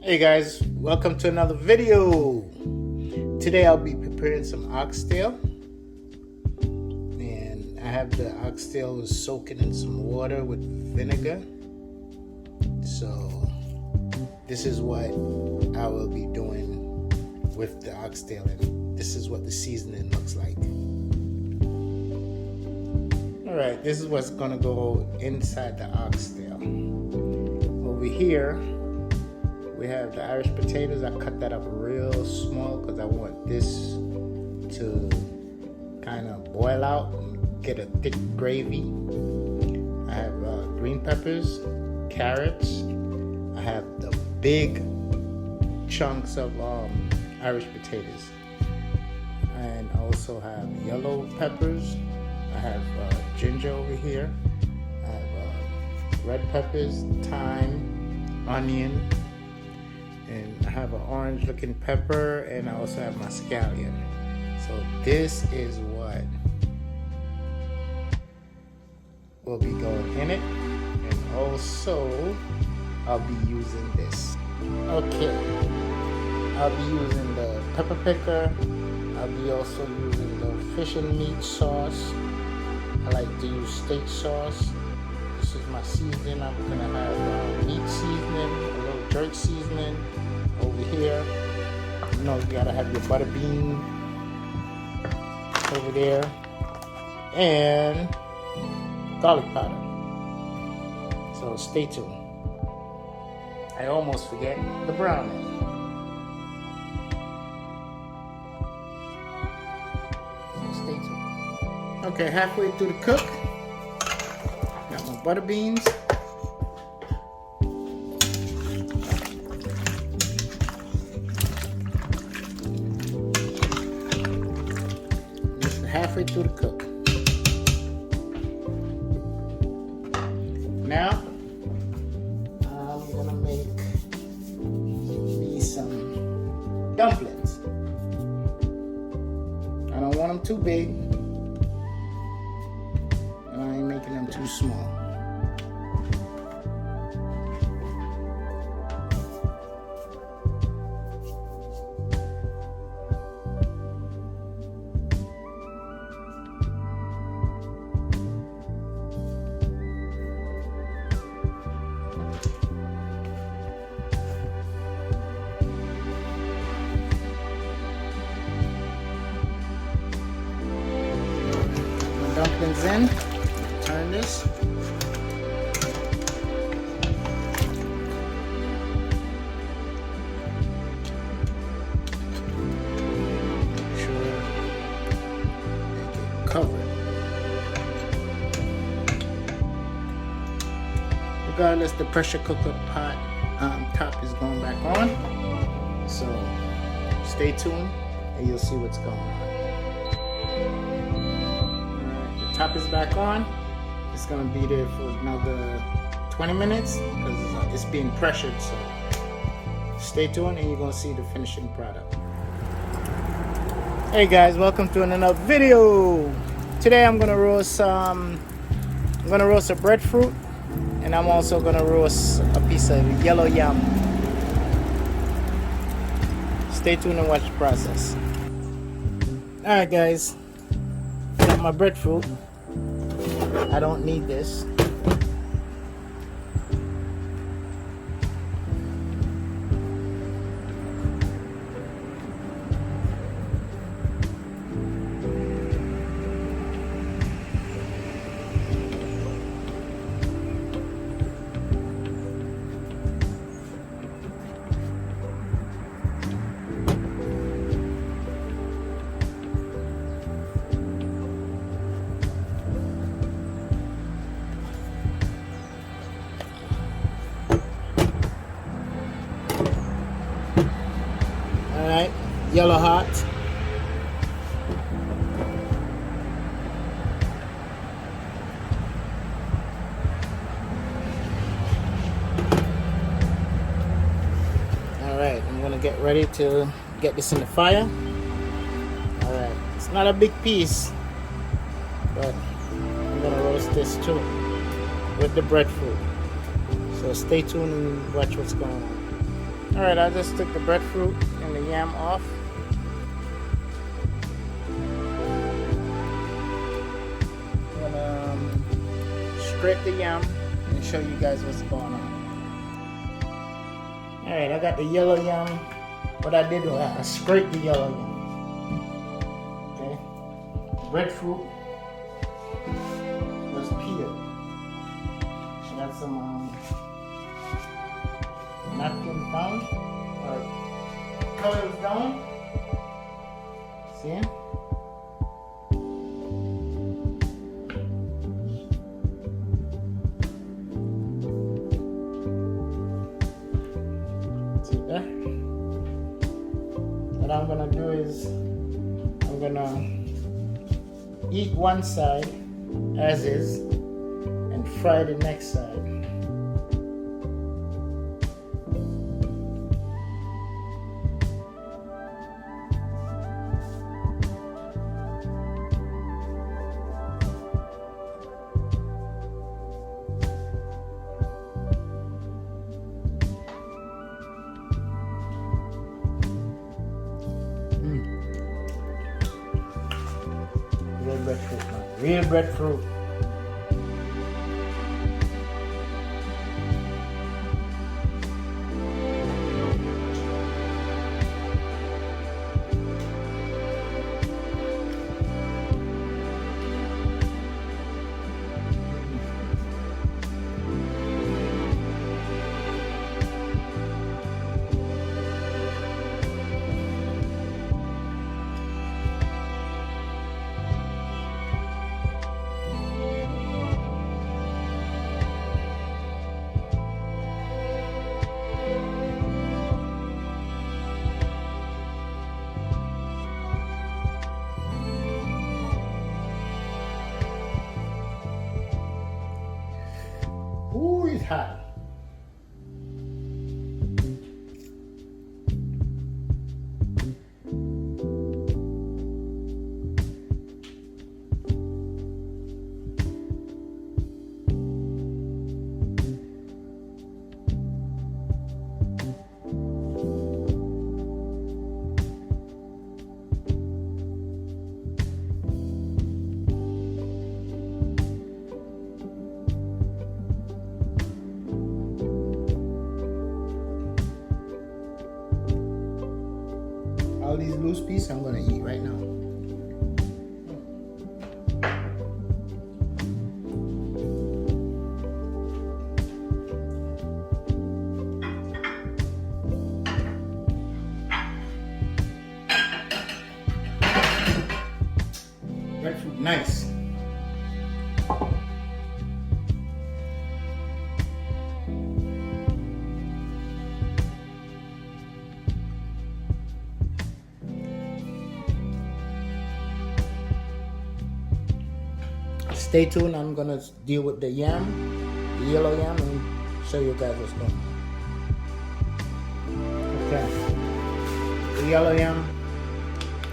Hey guys, welcome to another video. Today I'll be preparing some oxtail, and I have the oxtail soaking in some water with vinegar. So this is what I will be doing with the oxtail, and this is what the seasoning looks like. Alright, this is what's gonna go inside the oxtail. Over here we have the Irish potatoes. I cut that up real small because I want this to kind of boil out and get a thick gravy. I have green peppers, carrots. I have the big chunks of Irish potatoes. And I also have yellow peppers. I have ginger over here. I have red peppers, thyme, onion, and I have an orange looking pepper, and I also have my scallion. So this is what will be going in it, and also I'll be using this. Okay, I'll be using the pepper picker. I'll be also using the fish and meat sauce. I like to use steak sauce. This is my seasoning. I'm gonna have meat seasoning, a little jerk seasoning over here. You know, you gotta have your butter bean over there, and garlic powder. So stay tuned. I almost forget the browning. So stay tuned. Okay, halfway through the cook. Got my butter beans. Just halfway through the cook. Now I'm gonna make me some dumplings. I don't want them too big, and I ain't making them too small. Dumplings in. Turn this. Make sure they get covered. Regardless, the pressure cooker pot top is going back on. So stay tuned and you'll see what's going on. Top is back on. It's gonna be there for another 20 minutes because it's being pressured, so stay tuned and you're gonna see the finishing product. Hey guys, welcome to another video. Today I'm gonna roast a breadfruit, and I'm also gonna roast a piece of yellow yam. Stay tuned and watch the process. Alright guys, got my breadfruit. I don't need this. Alright, yellow hot. Alright, I'm gonna get ready to get this in the fire. Alright, it's not a big piece, but I'm gonna roast this too with the breadfruit. So stay tuned and watch what's going on. Alright, I just took the breadfruit and the yam off. I'm gonna scrape the yam and show you guys what's going on. Alright, I got the yellow yam. What I did was I scraped the yellow yam. Okay. Breadfruit was peeled. I got some napkin down or colors down. See? What I'm gonna do is I'm gonna eat one side as is and fry the next side. Real breadfruit, man. Real breadfruit. Ooh, it's hot. All these loose pieces I'm gonna eat right now. Breadfruit, nice. Stay tuned, I'm gonna deal with the yam, the yellow yam, and show you guys what's going on. Okay. The yellow yam,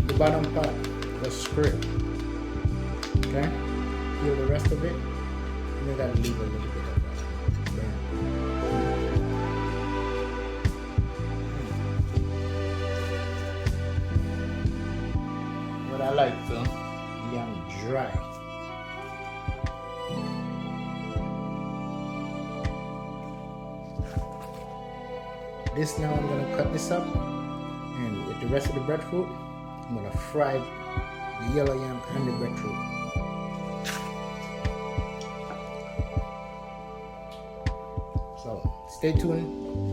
the bottom part was scraped. Okay? Peel the rest of it, and we gotta leave a little bit of that. What I like though, yam dry. This now I'm gonna cut this up, and with the rest of the breadfruit, I'm gonna fry the yellow yam and the breadfruit. So stay tuned,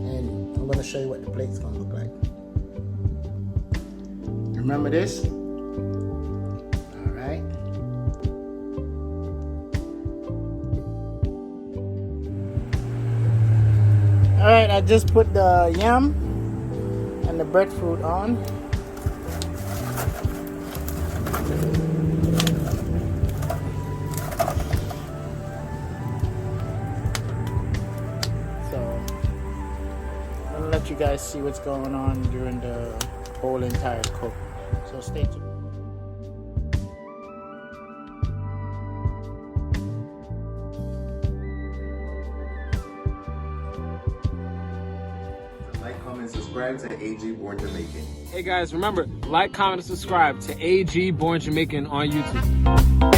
and I'm gonna show you what the plate's gonna look like. Remember this? All right. Alright, I just put the yam and the breadfruit on. So, I'm gonna let you guys see what's going on during the whole entire cook. So stay tuned. Like, comment, subscribe to AG Born Jamaican. Hey guys, remember, like, comment, and subscribe to AG Born Jamaican on YouTube.